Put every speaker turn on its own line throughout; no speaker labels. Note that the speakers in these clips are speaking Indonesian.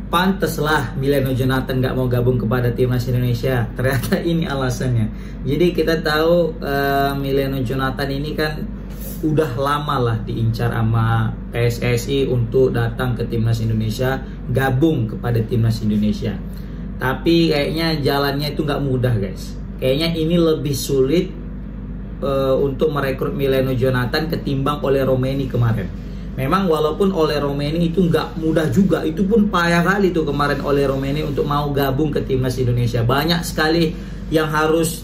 Pantaslah Mileno Jonathan nggak mau gabung kepada timnas Indonesia. Ternyata ini alasannya. Jadi kita tahu Mileno Jonathan ini kan udah lama lah diincar sama PSSI untuk datang ke timnas Indonesia, gabung kepada timnas Indonesia. Tapi kayaknya jalannya itu nggak mudah, guys. Kayaknya ini lebih sulit untuk merekrut Mileno Jonathan ketimbang oleh Romeni kemarin. Memang walaupun oleh Romeni itu nggak mudah juga, itu pun payah kali tuh kemarin oleh Romeni untuk mau gabung ke timnas Indonesia. Banyak sekali yang harus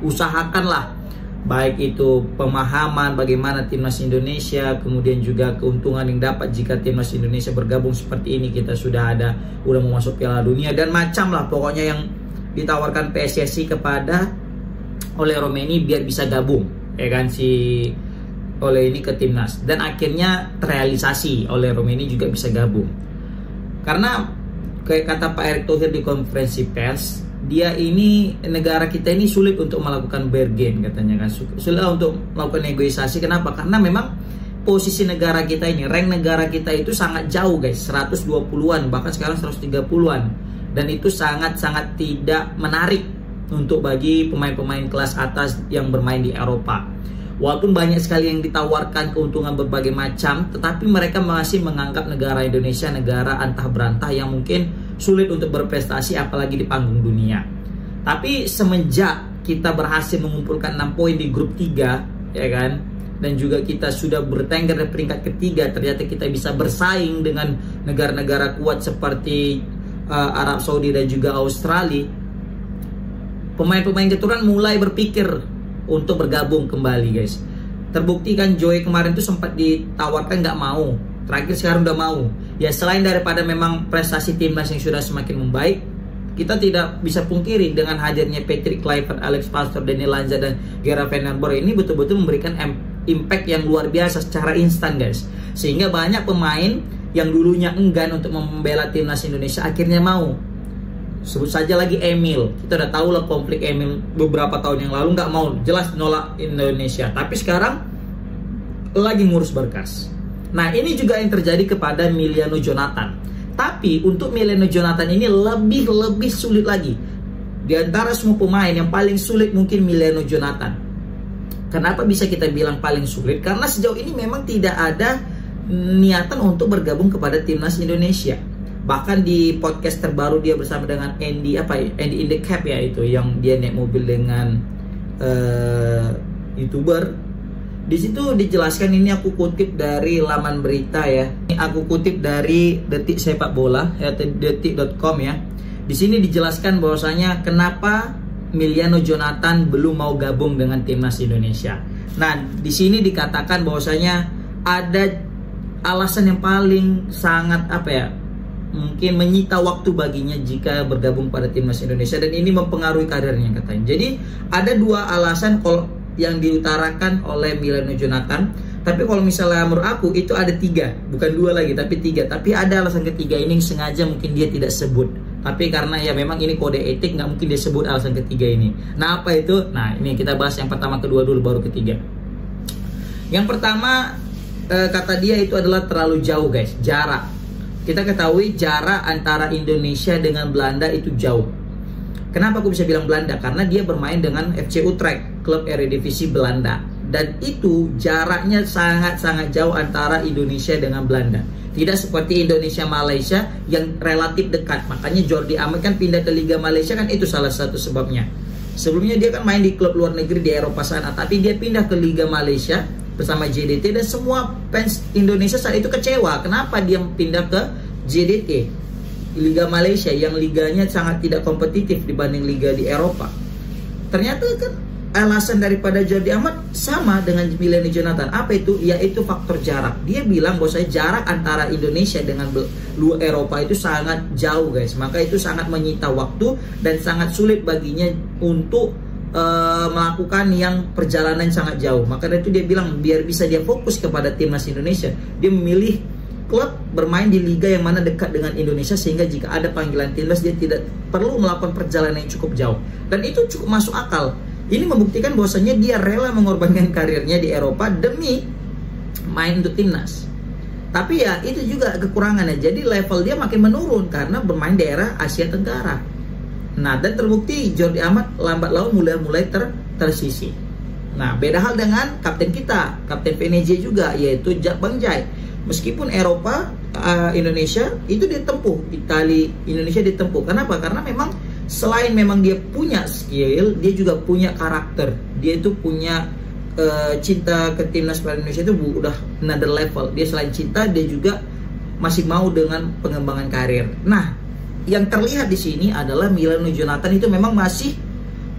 usahakan lah, baik itu pemahaman bagaimana timnas Indonesia, kemudian juga keuntungan yang dapat jika timnas Indonesia bergabung seperti ini. Kita udah mau masuk Piala Dunia dan macam lah pokoknya yang ditawarkan PSSI kepada oleh Romeni biar bisa gabung, ya kan, si oleh ini ke timnas, dan akhirnya terrealisasi oleh Romeni juga bisa gabung. Karena kayak kata Pak Erick Thohir di konferensi pers, negara kita ini sulit untuk melakukan bargain, katanya kan, sulit untuk melakukan negosiasi. Kenapa? Karena memang posisi negara kita ini, rank negara kita itu sangat jauh, guys, 120-an, bahkan sekarang 130-an, dan itu sangat-sangat tidak menarik untuk bagi pemain-pemain kelas atas yang bermain di Eropa. Walaupun banyak sekali yang ditawarkan keuntungan berbagai macam, tetapi mereka masih menganggap negara Indonesia negara antah berantah yang mungkin sulit untuk berprestasi apalagi di panggung dunia. Tapi semenjak kita berhasil mengumpulkan 6 poin di grup 3, ya kan, dan juga kita sudah bertengger di peringkat ketiga, ternyata kita bisa bersaing dengan negara-negara kuat seperti Arab Saudi dan juga Australia. Pemain-pemain keturunan mulai berpikir untuk bergabung kembali, guys. Terbukti kan Joey kemarin tuh sempat ditawarkan nggak mau, terakhir sekarang udah mau. Ya selain daripada memang prestasi timnas yang sudah semakin membaik, kita tidak bisa pungkiri dengan hadirnya Patrick Kluivert, Alex Pastoor, Daniel Lanza dan Gerard Van den Borre ini betul-betul memberikan impact yang luar biasa secara instan, guys. Sehingga banyak pemain yang dulunya enggan untuk membela timnas Indonesia akhirnya mau. Sebut saja lagi Emil, kita udah tahu lah konflik Emil beberapa tahun yang lalu, nggak mau, jelas nolak Indonesia, tapi sekarang lagi ngurus berkas. Nah ini juga yang terjadi kepada Mileno Jonathan. Tapi untuk Mileno Jonathan ini lebih sulit lagi. Di antara semua pemain yang paling sulit mungkin Mileno Jonathan. Kenapa bisa kita bilang paling sulit? Karena sejauh ini memang tidak ada niatan untuk bergabung kepada timnas Indonesia. Bahkan di podcast terbaru dia bersama dengan Andy in the Cap ya, itu yang dia naik mobil dengan YouTuber. Di situ dijelaskan, ini aku kutip dari laman berita ya. Ini aku kutip dari Detik Sepak Bola ya, detik.com ya. Di sini dijelaskan bahwasanya kenapa Mileno Jonathan belum mau gabung dengan timnas Indonesia. Nah, di sini dikatakan bahwasanya ada alasan yang paling sangat mungkin menyita waktu baginya jika bergabung pada timnas Indonesia, dan ini mempengaruhi karirnya katanya. Jadi ada dua alasan yang diutarakan oleh Mileno Jonathan, tapi kalau misalnya menurut aku itu ada 3, bukan 2 lagi tapi 3. Tapi ada alasan ketiga ini yang sengaja mungkin dia tidak sebut, tapi karena ya memang ini kode etik nggak mungkin dia sebut alasan ketiga ini. Nah apa itu? Nah ini kita bahas yang pertama, kedua dulu baru ketiga. Yang pertama kata dia itu adalah terlalu jauh, guys, jarak. Kita ketahui jarak antara Indonesia dengan Belanda itu jauh. Kenapa aku bisa bilang Belanda? Karena dia bermain dengan FC Utrecht, klub Eredivisie Belanda. Dan itu jaraknya sangat-sangat jauh antara Indonesia dengan Belanda. Tidak seperti Indonesia-Malaysia yang relatif dekat. Makanya Jordi Amat kan pindah ke Liga Malaysia, kan itu salah satu sebabnya. Sebelumnya dia kan main di klub luar negeri di Eropa sana, tapi dia pindah ke Liga Malaysia bersama JDT, dan semua fans Indonesia saat itu kecewa. Kenapa dia pindah ke JDT, Liga Malaysia, yang liganya sangat tidak kompetitif dibanding liga di Eropa? Ternyata kan alasan daripada Jordi Amat sama dengan Mileno Jonathan. Apa itu? Yaitu faktor jarak. Dia bilang bahwa jarak antara Indonesia dengan luar Eropa itu sangat jauh, guys. Maka itu sangat menyita waktu dan sangat sulit baginya untuk melakukan yang perjalanan sangat jauh. Maka dari itu dia bilang biar bisa dia fokus kepada timnas Indonesia, dia memilih klub bermain di liga yang mana dekat dengan Indonesia, sehingga jika ada panggilan timnas dia tidak perlu melakukan perjalanan yang cukup jauh. Dan itu cukup masuk akal. Ini membuktikan bahwasanya dia rela mengorbankan karirnya di Eropa demi main untuk timnas. Tapi ya itu juga kekurangannya. Jadi level dia makin menurun karena bermain daerah Asia Tenggara. Nah, dan terbukti Jordi Amat lambat laun mulai tersisih. Nah, beda hal dengan kapten kita, kapten Venezia juga, yaitu Bang Jai. Meskipun Eropa, Indonesia itu ditempuh, Indonesia ditempuh. Kenapa? Karena memang selain memang dia punya skill, dia juga punya karakter. Dia itu punya cinta ke timnas Indonesia itu udah another level. Dia selain cinta, dia juga masih mau dengan pengembangan karir. Nah, yang terlihat di sini adalah Milano Jonathan itu memang masih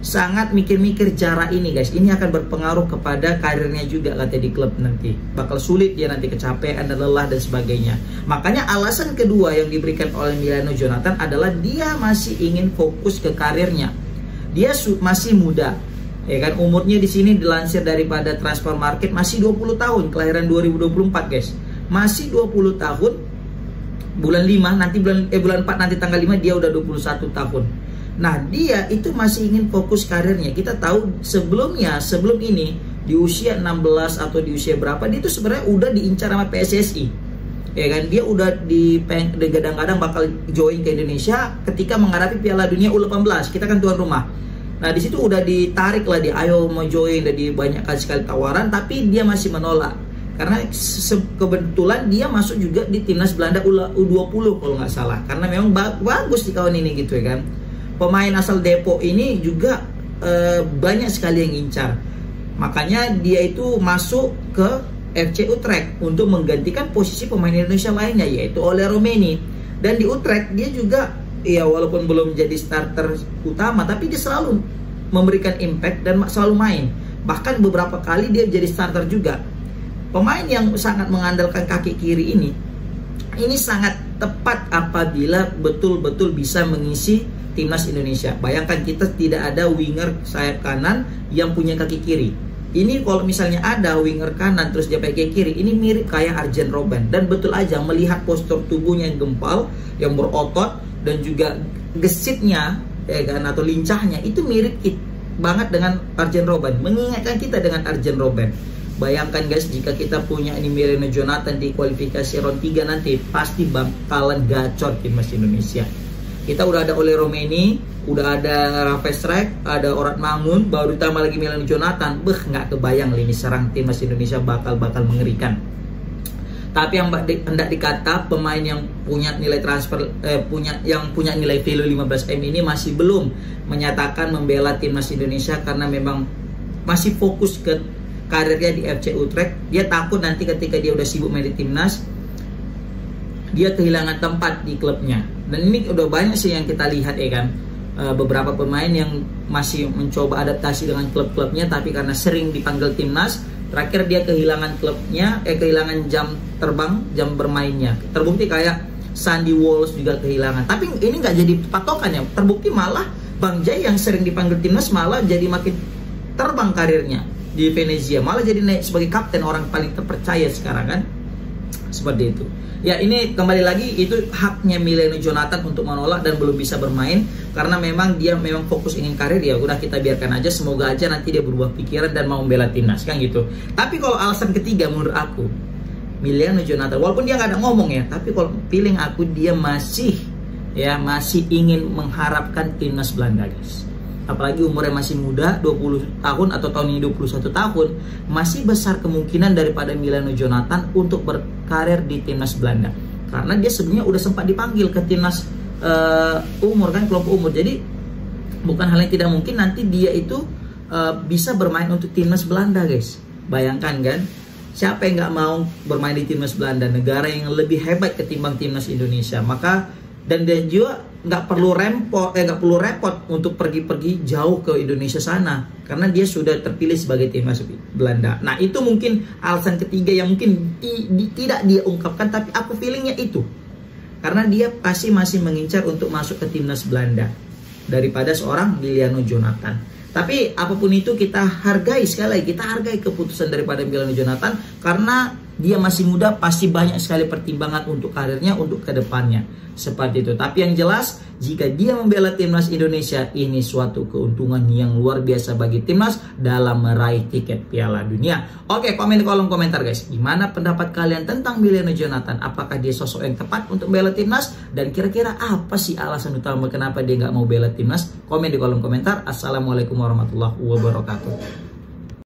sangat mikir-mikir cara ini, guys. Ini akan berpengaruh kepada karirnya juga katanya di klub nanti. Bakal sulit dia nanti, kecapean dan lelah dan sebagainya. Makanya alasan kedua yang diberikan oleh Milano Jonathan adalah dia masih ingin fokus ke karirnya. Dia masih muda. Ya kan, umurnya di sini dilansir daripada Transfer Market masih 20 tahun, kelahiran 2024, guys. Masih 20 tahun. Bulan 5 nanti bulan 4 nanti tanggal 5 dia udah 21 tahun. Nah, dia itu masih ingin fokus karirnya. Kita tahu sebelum ini di usia 16 atau di usia berapa dia itu sebenarnya udah diincar sama PSSI. Ya kan, dia udah digadang-gadang bakal join ke Indonesia ketika menghadapi Piala Dunia U18. Kita kan tuan rumah. Nah, di situ udah ditarik lah dia, ayo mau join, udah banyak sekali tawaran, tapi dia masih menolak. Karena kebetulan dia masuk juga di timnas Belanda U20 kalau nggak salah. Karena memang bagus di kawan ini gitu ya kan. Pemain asal Depok ini juga banyak sekali yang incar. Makanya dia itu masuk ke FC Utrecht untuk menggantikan posisi pemain Indonesia lainnya, yaitu Ole Romeni. Dan di Utrecht dia juga, ya walaupun belum jadi starter utama, tapi dia selalu memberikan impact dan selalu main. Bahkan beberapa kali dia jadi starter juga. Pemain yang sangat mengandalkan kaki kiri ini sangat tepat apabila betul-betul bisa mengisi timnas Indonesia. Bayangkan kita tidak ada winger sayap kanan yang punya kaki kiri. Ini kalau misalnya ada winger kanan terus dia pakai kiri, ini mirip kayak Arjen Robben. Dan betul aja melihat postur tubuhnya yang gempal, yang berotot, dan juga gesitnya ya kan, atau lincahnya itu mirip banget dengan Arjen Robben, mengingatkan kita dengan Arjen Robben. Bayangkan guys, jika kita punya ini Milano Jonathan di kualifikasi round 3 nanti, pasti bakalan gacor timnas Indonesia. Kita udah ada Ole Romeni, udah ada Rafael Strijk, ada Orat Mangun, baru ditambah lagi Milano Jonathan. Nggak kebayang lini serang timnas Indonesia bakal mengerikan. Tapi yang hendak dikata, pemain yang punya nilai transfer punya nilai value 15M ini masih belum menyatakan membela timnas Indonesia karena memang masih fokus ke karirnya di FC Utrecht. Dia takut nanti ketika dia udah sibuk main di timnas, dia kehilangan tempat di klubnya. Dan ini udah banyak sih yang kita lihat ya kan, beberapa pemain yang masih mencoba adaptasi dengan klub-klubnya, tapi karena sering dipanggil timnas, terakhir dia kehilangan klubnya, kehilangan jam terbang, jam bermainnya. Terbukti kayak Sandy Walsh juga kehilangan. Tapi ini nggak jadi patokan ya. Terbukti malah Bang Jai yang sering dipanggil timnas malah jadi makin terbang karirnya di Venezia, malah jadi naik sebagai kapten, orang paling terpercaya sekarang kan. Seperti itu. Ya, ini kembali lagi itu haknya Milano Jonathan untuk menolak dan belum bisa bermain karena memang dia fokus ingin karir. Ya udah, kita biarkan aja, semoga aja nanti dia berubah pikiran dan mau membela timnas kan gitu. Tapi kalau alasan ketiga menurut aku, Milano Jonathan walaupun dia nggak ada ngomong ya, tapi kalau feeling aku dia masih ingin mengharapkan timnas Belanda, guys. Apalagi umurnya masih muda, 20 tahun atau tahun ini 21 tahun, masih besar kemungkinan daripada Milano Jonathan untuk berkarir di timnas Belanda. Karena dia sebenarnya udah sempat dipanggil ke timnas umur kan, kelompok umur. Jadi bukan hal yang tidak mungkin nanti dia itu bisa bermain untuk timnas Belanda, guys. Bayangkan kan, siapa yang nggak mau bermain di timnas Belanda, negara yang lebih hebat ketimbang timnas Indonesia. Maka dan dia juga nggak perlu repot untuk pergi jauh ke Indonesia sana karena dia sudah terpilih sebagai timnas Belanda. Nah, itu mungkin alasan ketiga yang mungkin tidak dia ungkapkan, tapi aku feelingnya itu karena dia pasti masih mengincar untuk masuk ke timnas Belanda daripada seorang Milano Jonathan. Tapi apapun itu kita hargai, sekali lagi kita hargai keputusan daripada Milano Jonathan karena dia masih muda, pasti banyak sekali pertimbangan untuk karirnya, untuk kedepannya. Seperti itu. Tapi yang jelas, jika dia membela timnas Indonesia, ini suatu keuntungan yang luar biasa bagi timnas dalam meraih tiket Piala Dunia. Oke, komen di kolom komentar guys. Gimana pendapat kalian tentang Emiliano Jonathan? Apakah dia sosok yang tepat untuk bela timnas? Dan kira-kira apa sih alasan utama kenapa dia nggak mau bela timnas? Komen di kolom komentar. Assalamualaikum warahmatullahi wabarakatuh.